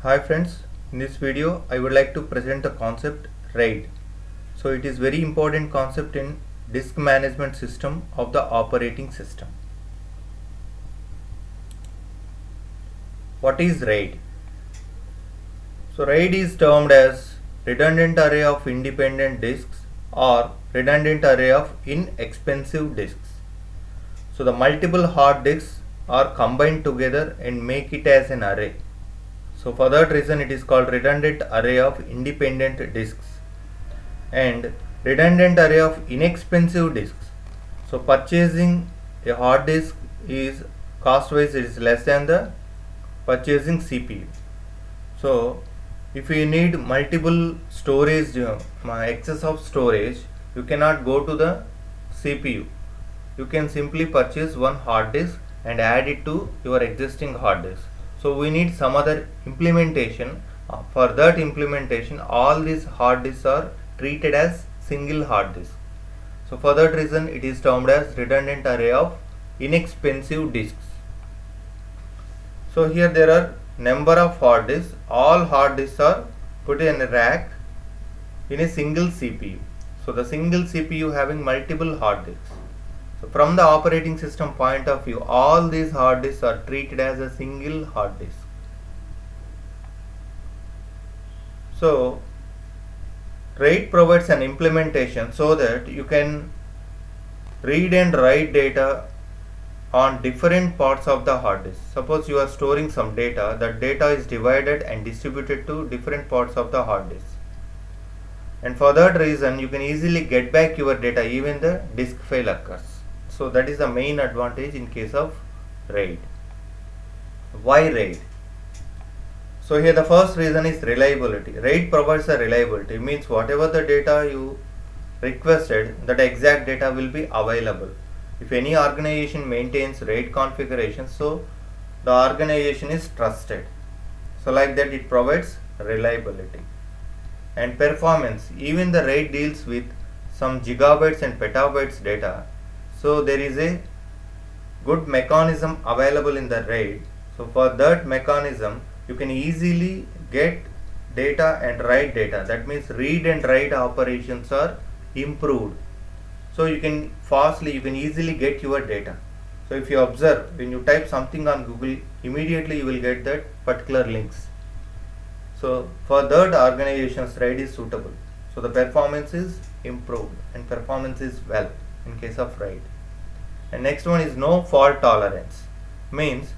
Hi friends, in this video I would like to present the concept RAID. So it is very important concept in disk management system of the operating system. What is RAID? So RAID is termed as redundant array of independent disks or redundant array of inexpensive disks. So the multiple hard disks are combined together and make it as an array. So for that reason it is called redundant array of independent disks and redundant array of inexpensive disks. So purchasing a hard disk is cost wise it is less than the purchasing CPU. So if you need multiple storage, excess of storage, you cannot go to the CPU. You can simply purchase one hard disk and add it to your existing hard disk. So we need some other implementation. For that implementation, all these hard disks are treated as single hard disk. So for that reason, it is termed as redundant array of inexpensive disks. So here there are number of hard disks. All hard disks are put in a rack in a single CPU. So the single CPU having multiple hard disks. So from the operating system point of view, all these hard disks are treated as a single hard disk. So RAID provides an implementation so that you can read and write data on different parts of the hard disk. Suppose you are storing some data, that data is divided and distributed to different parts of the hard disk. And for that reason, you can easily get back your data even the disk fail occurs. So that is the main advantage in case of RAID. Why RAID? So here the first reason is reliability. RAID provides a reliability. It means whatever the data you requested, that exact data will be available. If any organization maintains RAID configuration, so the organization is trusted. So like that it provides reliability. And performance. Even the RAID deals with some gigabytes and petabytes data. So there is a good mechanism available in the RAID. So for that mechanism, you can easily get data and write data. That means read and write operations are improved. So you can easily get your data. So if you observe, when you type something on Google, immediately you will get that particular links. So for that organization's RAID is suitable. So the performance is improved and performance is well in case of RAID. And next one is no fault tolerance. Means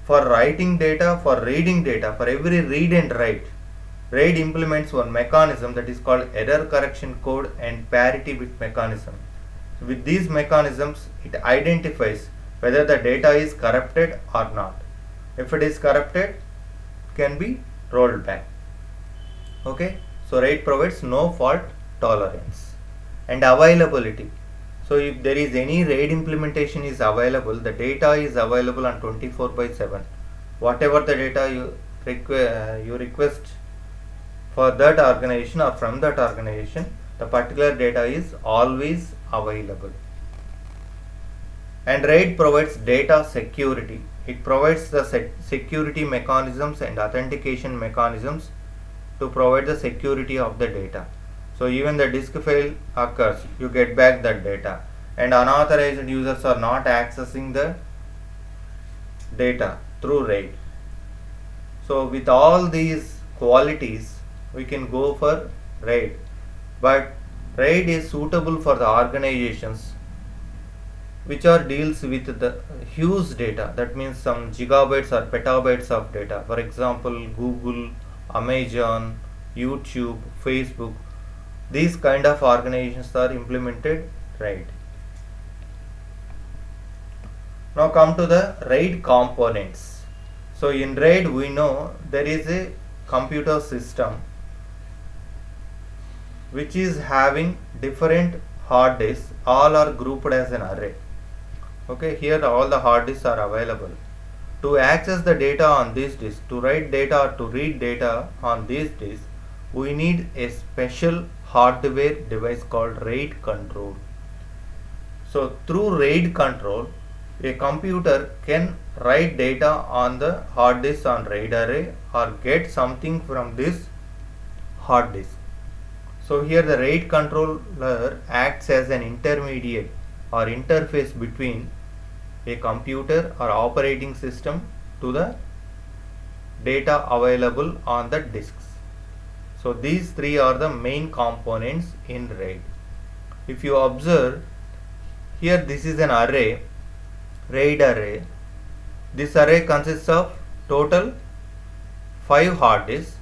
for writing data, for reading data, for every read and write, RAID implements one mechanism that is called error correction code and parity bit mechanism. So with these mechanisms, it identifies whether the data is corrupted or not. If it is corrupted, it can be rolled back. Okay, so RAID provides no fault tolerance and availability. So if there is any RAID implementation is available, the data is available on 24/7. Whatever the data you request for that organization or from that organization, the particular data is always available. And RAID provides data security. It provides the security mechanisms and authentication mechanisms to provide the security of the data. So even the disk fail occurs, you get back that data, and unauthorized users are not accessing the data through RAID. So with all these qualities, we can go for RAID. But RAID is suitable for the organizations which are deals with the huge data. That means some gigabytes or petabytes of data. For example, Google, Amazon, YouTube, Facebook. These kind of organizations are implemented RAID. Now come to the RAID components. So in RAID we know there is a computer system which is having different hard disks. All are grouped as an array. Okay, here all the hard disks are available. To access the data on this disk, to write data or to read data on this disk, we need a special hardware device called RAID control. So through RAID control, a computer can write data on the hard disk on RAID array or get something from this hard disk. So here the RAID controller acts as an intermediate or interface between a computer or operating system to the data available on the disks. So these three are the main components in RAID. If you observe here, this is an array, RAID array. This array consists of total 5 hard disks,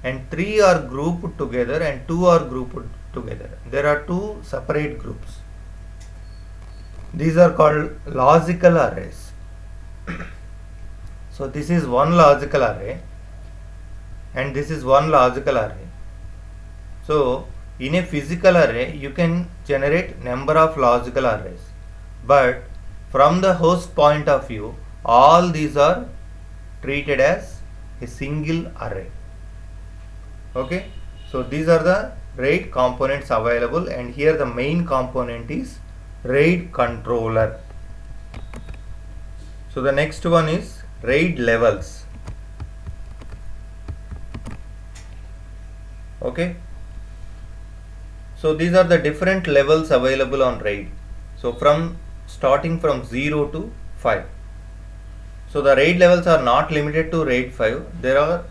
and 3 are grouped together and 2 are grouped together. There are 2 separate groups. These are called logical arrays. So this is one logical array and this is one logical array. So in a physical array you can generate number of logical arrays, but from the host point of view all these are treated as a single array. Okay, so these are the RAID components available, and here the main component is RAID controller. So the next one is RAID levels. Okay, so these are the different levels available on RAID. So starting from 0 to 5. So the RAID levels are not limited to RAID 5. There are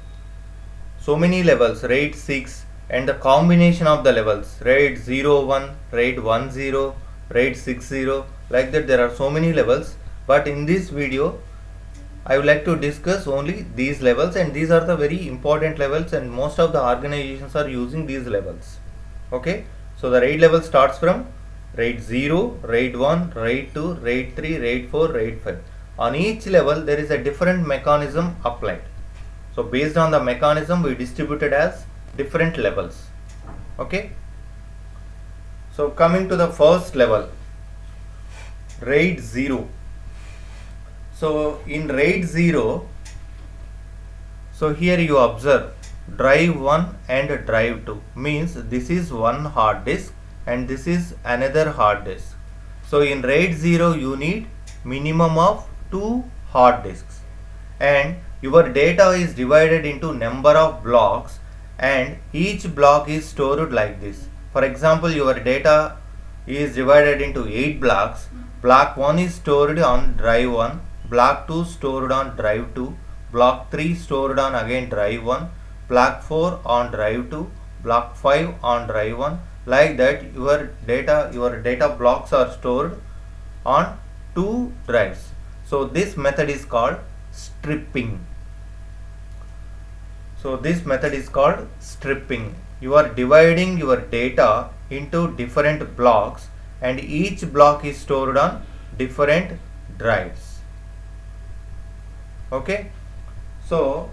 so many levels, RAID 6, and the combination of the levels, RAID 01, RAID 10, RAID 60, like that there are so many levels. But in this video I would like to discuss only these levels, and these are the very important levels and most of the organizations are using these levels. Okay, so the RAID level starts from RAID 0, RAID 1, RAID 2, RAID 3, RAID 4, RAID 5. On each level there is a different mechanism applied. So based on the mechanism we distributed as different levels. Okay, so coming to the first level, RAID 0. So in RAID 0, so here you observe drive 1 and drive 2, means this is one hard disk and this is another hard disk. So in RAID 0 you need minimum of 2 hard disks, and your data is divided into number of blocks, and each block is stored like this. For example, your data is divided into 8 blocks. Block 1 is stored on drive 1, block 2 stored on drive 2, block 3 stored on again drive 1, block 4 on drive 2, block 5 on drive 1. Like that your data blocks are stored on 2 drives. So this method is called stripping. So this method is called stripping. You are dividing your data into different blocks and each block is stored on different drives. Okay, so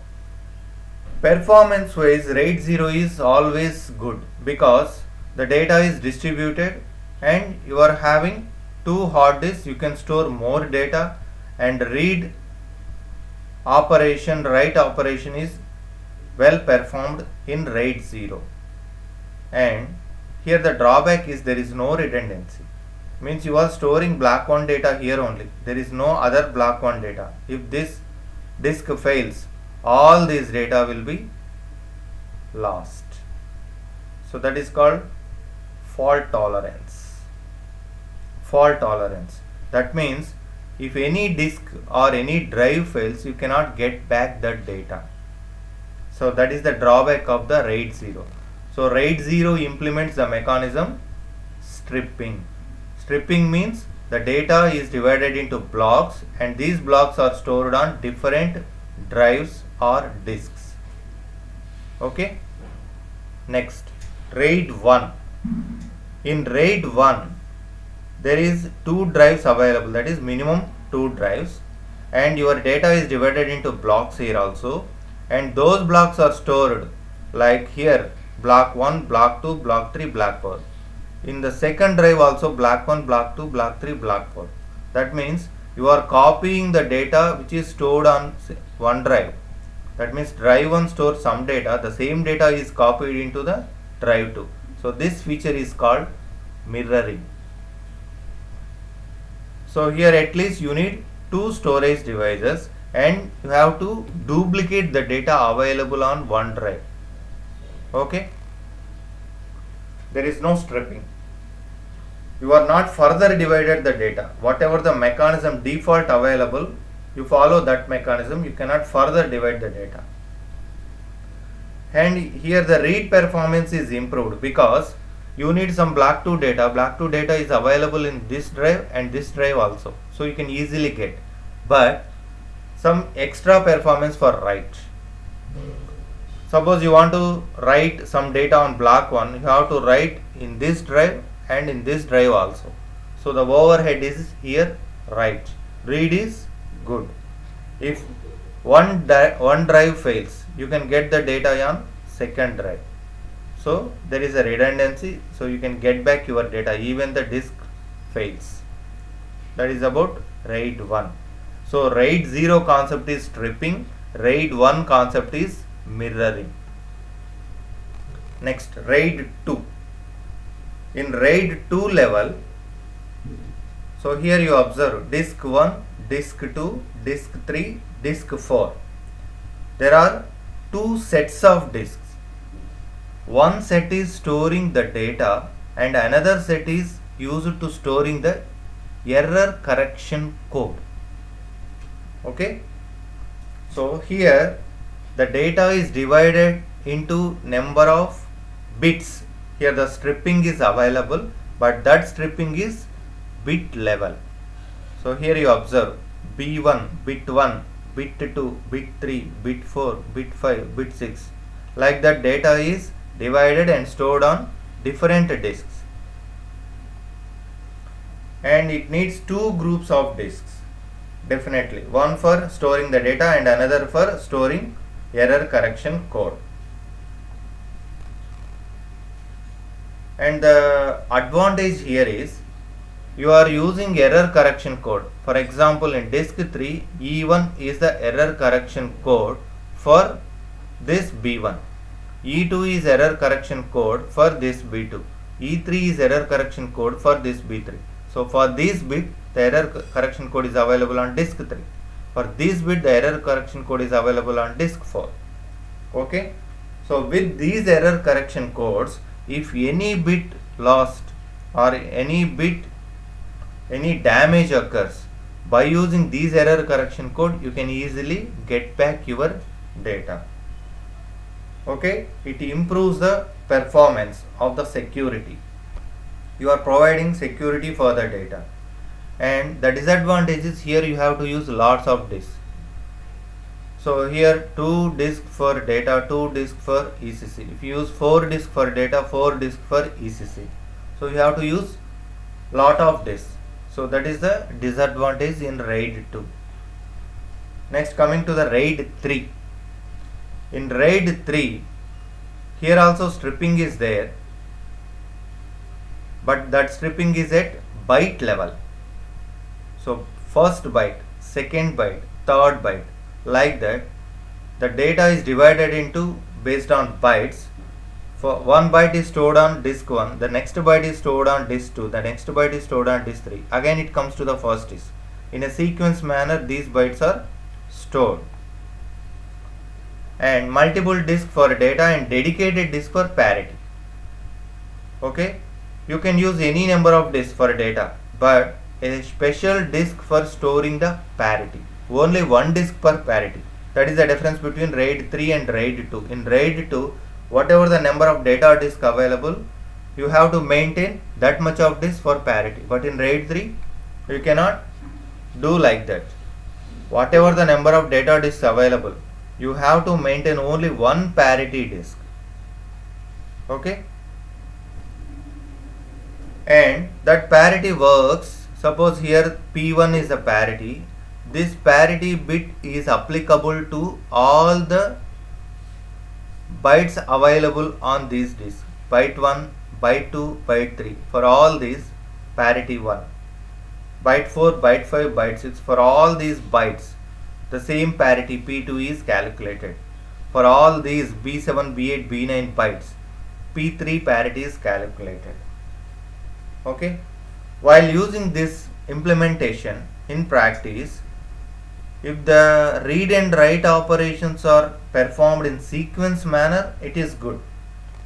performance wise RAID 0 is always good because the data is distributed and you are having 2 hard disks. You can store more data, and read operation, write operation is well performed in RAID 0. And here the drawback is there is no redundancy, means you are storing block 1 data here only, there is no other block 1 data. If this disk fails, all this data will be lost. So that is called fault tolerance. Fault tolerance, that means if any disk or any drive fails, you cannot get back that data. So that is the drawback of the RAID 0. So RAID 0 implements the mechanism stripping. Stripping means the data is divided into blocks and these blocks are stored on different drives or disks. Okay, next RAID 1. In RAID 1 there is 2 drives available, that is minimum 2 drives, and your data is divided into blocks here also, and those blocks are stored like here block 1, block 2, block 3, block 4. In the second drive also block 1, block 2, block 3, block 4. That means you are copying the data which is stored on one drive. That means drive 1 stores some data, the same data is copied into the drive 2. So this feature is called mirroring. So here at least you need two storage devices and you have to duplicate the data available on one drive. Okay, there is no stripping. You are not further divided the data. Whatever the mechanism default available, you follow that mechanism. You cannot further divide the data. And here the read performance is improved because you need some block 2 data. Block 2 data is available in this drive and this drive also, so you can easily get, but some extra performance for write. Suppose you want to write some data on block 1, you have to write in this drive and in this drive also, so the overhead is here write. Read is good. If one drive fails, you can get the data on second drive, so there is a redundancy, so you can get back your data even the disk fails. That is about RAID 1. So RAID 0 concept is stripping, RAID 1 concept is mirroring. Next, RAID 2. In RAID 2 level, so here you observe disk 1, disk 2, disk 3, disk 4. There are two sets of disks. One set is storing the data and another set is used to storing the error correction code. Okay, so here the data is divided into number of bits. Here the stripping is available, but that stripping is bit level. So here you observe B1, bit 1, bit 2, bit 3, bit 4, bit 5, bit 6. Like that data is divided and stored on different disks. And it needs two groups of disks. Definitely. One for storing the data and another for storing error correction code. And the advantage here is you are using error correction code. For example, in disk 3, E1 is the error correction code for this B1. E2 is error correction code for this B2. E3 is error correction code for this B3. So for this bit, the error correction code is available on disk 3. For this bit, the error correction code is available on disk 4. Okay. So with these error correction codes, if any bit lost or any damage occurs, by using these error correction code, you can easily get back your data. Okay, it improves the performance of the security. You are providing security for the data. And the disadvantage is here you have to use lots of disks. So here 2 disks for data, 2 disks for ECC. If you use 4 disks for data, 4 disks for ECC. So you have to use lot of disks. So that is the disadvantage in RAID 2. Next, coming to the RAID 3. In RAID 3, here also stripping is there, but that stripping is at byte level. So first byte, second byte, third byte, like that. The data is divided into based on bytes. For one byte is stored on disk 1, the next byte is stored on disk 2, the next byte is stored on disk 3. Again it comes to the first disk. In a sequence manner, these bytes are stored. And multiple disk for data and dedicated disk for parity. Okay, you can use any number of disks for data, but a special disk for storing the parity. Only one disk per parity. That is the difference between RAID 3 and RAID 2. In RAID 2, whatever the number of data disk available, you have to maintain that much of disk for parity. But in RAID 3, you cannot do like that. Whatever the number of data disks available, you have to maintain only one parity disk. Okay, and that parity works. Suppose here P1 is the parity. This parity bit is applicable to all the bytes available on these disks. Byte 1, byte 2, byte 3. For all these, parity 1. Byte 4, byte 5, byte 6. For all these bytes, the same parity P2 is calculated. For all these B7, B8, B9 bytes, P3 parity is calculated. Okay. While using this implementation in practice, If the read and write operations are performed in sequence manner, it is good.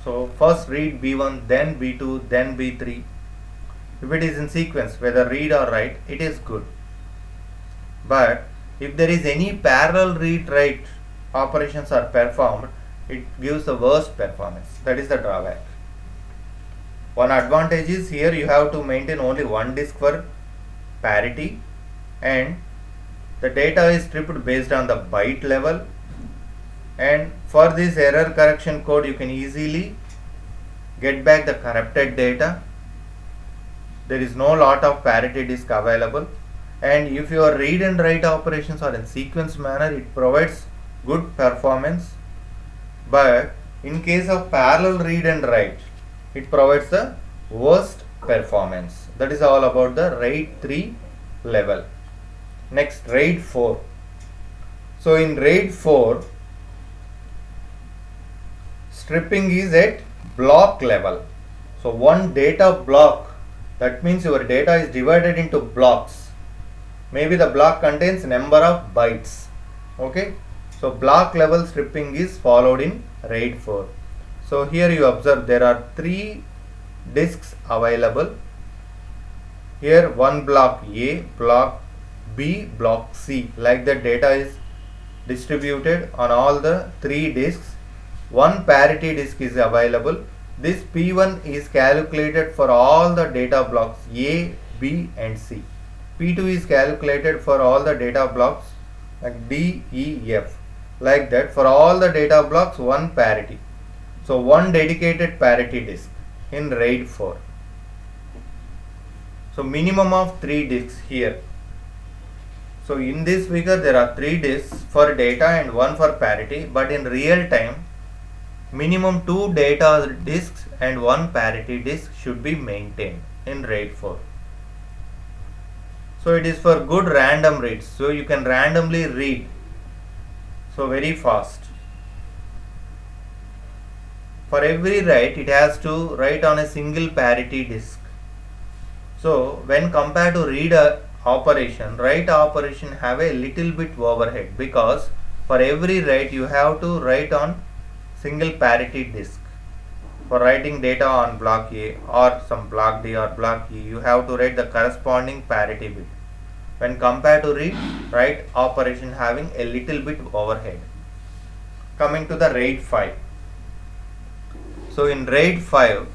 So first read B1, then B2, then B3. If it is in sequence, whether read or write, it is good. But if there is any parallel read write operations are performed, it gives the worst performance. That is the drawback. One advantage is here you have to maintain only one disk for parity, and the data is stripped based on the byte level, and for this error correction code you can easily get back the corrupted data. There is no lot of parity disk available, and if your read and write operations are in sequence manner, it provides good performance. But in case of parallel read and write, it provides the worst performance. That is all about the RAID 3 level. Next, RAID 4. So in RAID 4, stripping is at block level. So one data block, that means your data is divided into blocks. Maybe the block contains number of bytes. Okay. So block level stripping is followed in RAID 4. So here you observe there are 3 disks available. Here one block A, block B, block C. Like that data is distributed on all the 3 disks. One parity disk is available. This P1 is calculated for all the data blocks A, B and C. P2 is calculated for all the data blocks like D, E, F. Like that for all the data blocks one parity. So one dedicated parity disk in RAID 4. So minimum of 3 disks here. So in this figure there are 3 disks for data and 1 for parity, but in real time minimum 2 data disks and 1 parity disk should be maintained in RAID 4. So it is for good random reads. So you can randomly read. So very fast. For every write, it has to write on a single parity disk. So when compared to read operation, write operation have a little bit overhead, because for every write you have to write on single parity disk. For writing data on block A or some block D or block E, you have to write the corresponding parity bit. When compared to read, write operation having a little bit overhead. Coming to the RAID 5. So in RAID 5,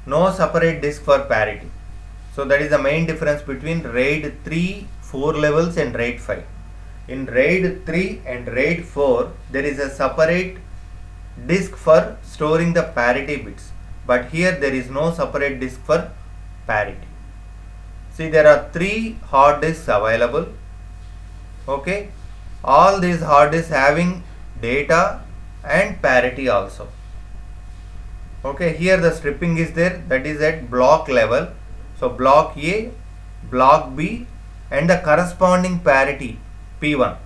no separate disk for parity. So that is the main difference between RAID 3, 4 levels and RAID 5. In RAID 3 and RAID 4, there is a separate disk for storing the parity bits. But here there is no separate disk for parity. See, there are 3 hard disks available. Okay. All these hard disks having data and parity also. Okay, here the stripping is there, that is at block level. So block A, block B and the corresponding parity P1.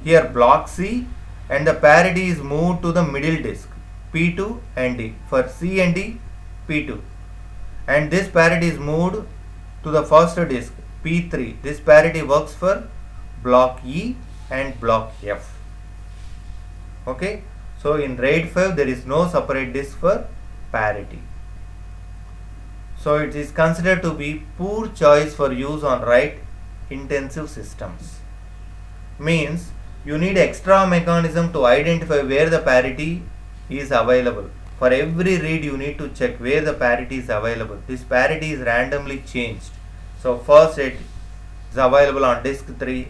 Here block C and the parity is moved to the middle disk P2 and D. For C and D, P2. And this parity is moved to the first disk P3. This parity works for block E and block F. Okay. So in RAID 5 there is no separate disk for parity. So it is considered to be poor choice for use on write intensive systems. Means you need extra mechanism to identify where the parity is available. For every read you need to check where the parity is available. This parity is randomly changed. So first it is available on disk 3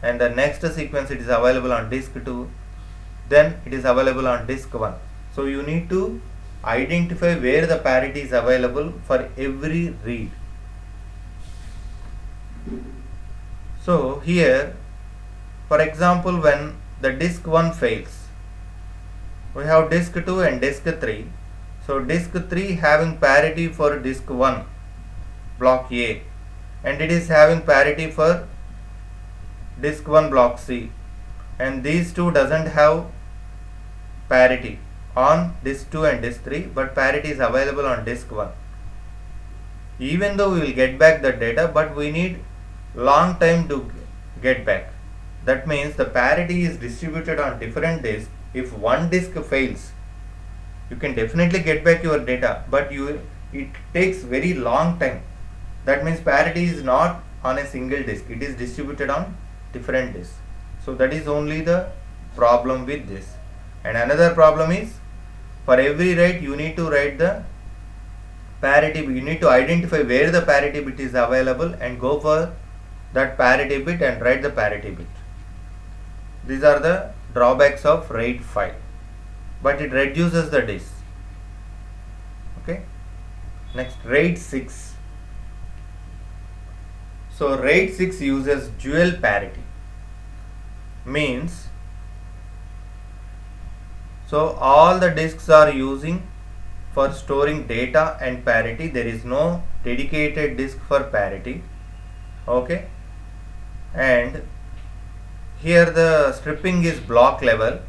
and the next sequence it is available on disk 2. Then it is available on disk 1. So you need to identify where the parity is available for every read. So here, for example, when the disk 1 fails, we have disk 2 and disk 3. So disk 3 having parity for disk 1 block A, and it is having parity for disk 1 block C, and these two doesn't have parity on disk 2 and disk 3, but parity is available on disk 1. Even though we will get back the data, but we need long time to get back. That means the parity is distributed on different disks. If one disk fails, you can definitely get back your data, but it takes very long time. That means parity is not on a single disk, it is distributed on different disks. So that is only the problem with this. And another problem is, for every write you need to write the parity bit. You need to identify where the parity bit is available and go for that parity bit and write the parity bit. These are the drawbacks of RAID 5, but it reduces the disk. Okay. Next, RAID 6. So RAID 6 uses dual parity. Means, so all the disks are using for storing data and parity. There is no dedicated disk for parity. Okay. And here the stripping is block level.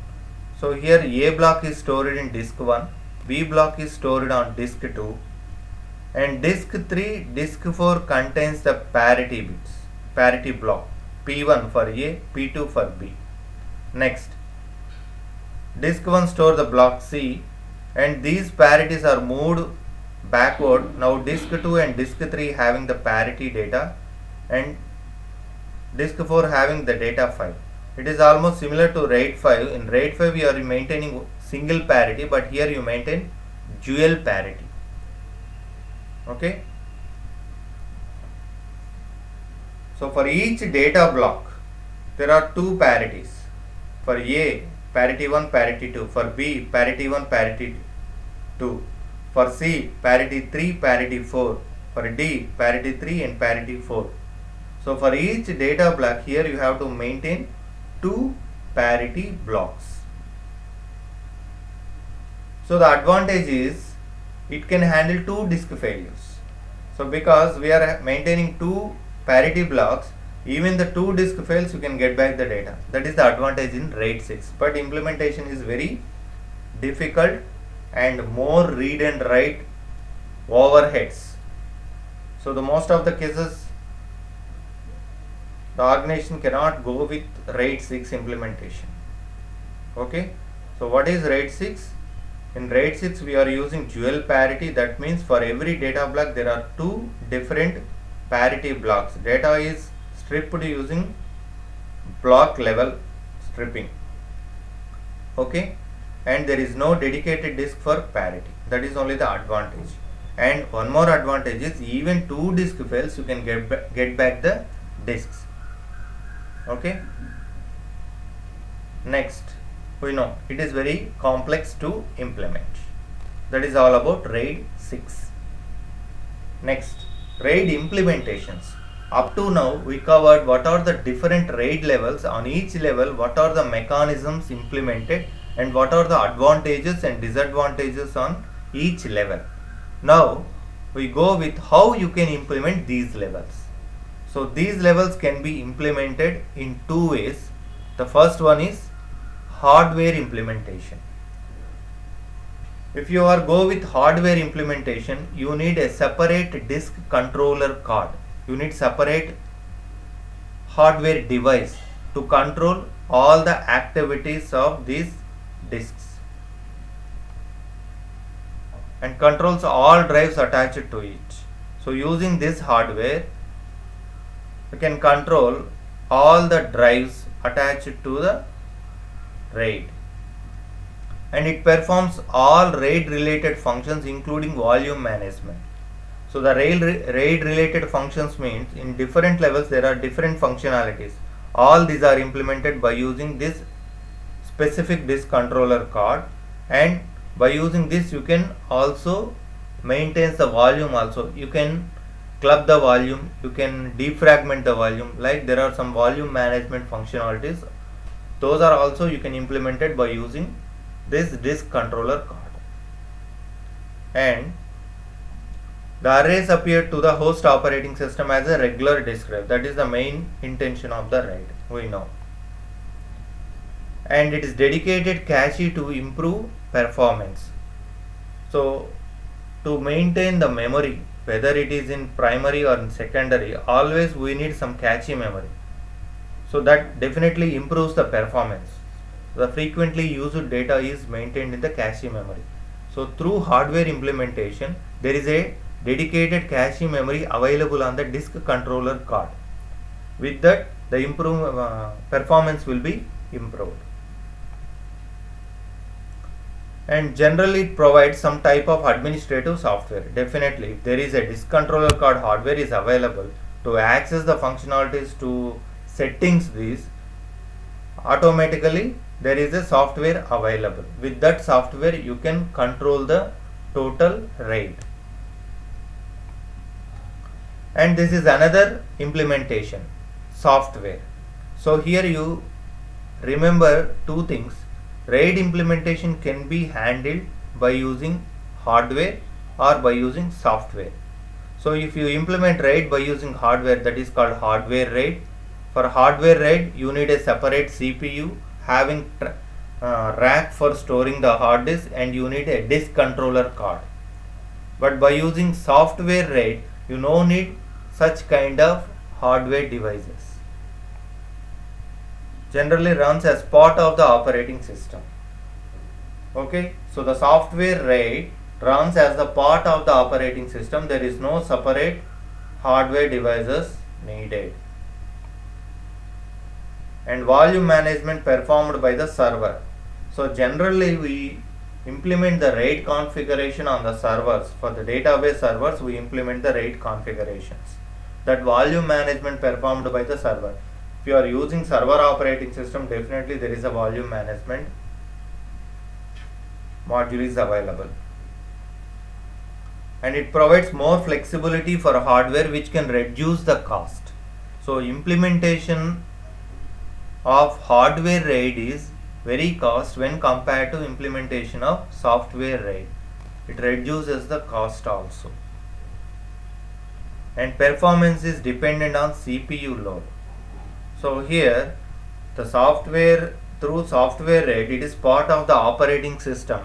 So here A block is stored in disk 1, B block is stored on disk 2, and disk 3, disk 4 contains the parity bits, parity block, P1 for A, P2 for B. Next, disk 1 store the block C, and these parities are moved backward. Now disk 2 and disk 3 having the parity data, and disk 4 having the data file. It is almost similar to RAID 5. In RAID 5 you are maintaining single parity, but here you maintain dual parity. Okay. So for each data block there are two parities. For A, parity 1, parity 2. For B, parity 1, parity 2. For C, parity 3, parity 4. For D, parity 3 and parity 4. So for each data block here you have to maintain two parity blocks. So the advantage is it can handle two disk failures. So because we are maintaining two parity blocks, even the two disk fails you can get back the data. That is the advantage in RAID 6. But implementation is very difficult and more read and write overheads. So the most of the cases the organization cannot go with RAID 6 implementation. Okay. So what is RAID 6? In RAID 6 we are using dual parity. That means for every data block there are two different parity blocks. Data is stripped using block level stripping. Okay. And there is no dedicated disk for parity. That is only the advantage. And one more advantage is, even two disk fails you can get back the disks. Okay. Next, we know it is very complex to implement. That is all about RAID 6. Next, RAID implementations. Up to now we covered what are the different RAID levels. On each level what are the mechanisms implemented and what are the advantages and disadvantages on each level. Now we go with how you can implement these levels. So these levels can be implemented in two ways. The first one is hardware implementation. If you are go with hardware implementation, you need a separate disk controller card. You need separate hardware device to control all the activities of these disks and controls all drives attached to it. So using this hardware you can control all the drives attached to the RAID, and it performs all RAID related functions including volume management. So the RAID related functions means in different levels there are different functionalities. All these are implemented by using this specific disk controller card, and by using this you can also maintain the volume also. You can club the volume, you can defragment the volume, like there are some volume management functionalities. Those are also you can implement it by using this disk controller card. And the arrays appear to the host operating system as a regular disk drive. That is the main intention of the RAID, we know. And it is dedicated cache to improve performance. So to maintain the memory, whether it is in primary or in secondary, always we need some cache memory. So that definitely improves the performance. The frequently used data is maintained in the cache memory. So through hardware implementation, there is a dedicated cache memory available on the disk controller card. With that, the performance will be improved. And generally it provides some type of administrative software. Definitely, if there is a disk controller card hardware is available to access the functionalities to settings these, automatically there is a software available. With that software you can control the total RAID. And this is another implementation, software. So here you remember two things. RAID implementation can be handled by using hardware or by using software. So if you implement RAID by using hardware, that is called hardware RAID. For hardware RAID, you need a separate CPU having rack for storing the hard disk, and you need a disk controller card. But by using software RAID, you no need such kind of hardware devices. Generally runs as part of the operating system. Okay, so the software RAID runs as the part of the operating system. There is no separate hardware devices needed. And volume management performed by the server. So generally we implement the RAID configuration on the servers. For the database servers, we implement the RAID configurations. That volume management performed by the server. If you are using server operating system, definitely there is a volume management module is available. And it provides more flexibility for hardware which can reduce the cost. So implementation of hardware RAID is very cost when compared to implementation of software RAID. It reduces the cost also. And performance is dependent on CPU load. So here the software, through software RAID, it is part of the operating system.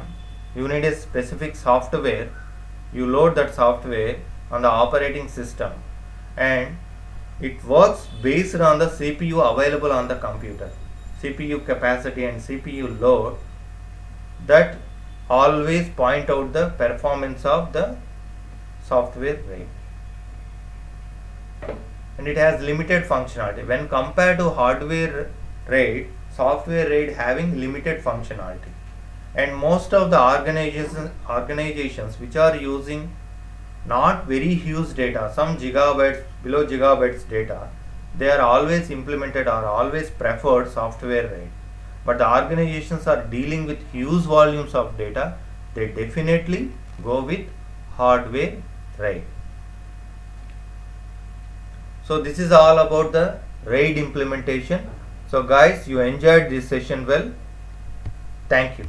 You need a specific software. You load that software on the operating system and it works based on the CPU available on the computer. CPU capacity and CPU load that always point out the performance of the software RAID. And it has limited functionality. When compared to hardware RAID, software RAID having limited functionality. And most of the organizations which are using not very huge data, some gigabytes, below gigabytes data, they are always implemented or always preferred software RAID. But the organizations are dealing with huge volumes of data, they definitely go with hardware RAID. So this is all about the RAID implementation. So guys, you enjoyed this session well. Thank you.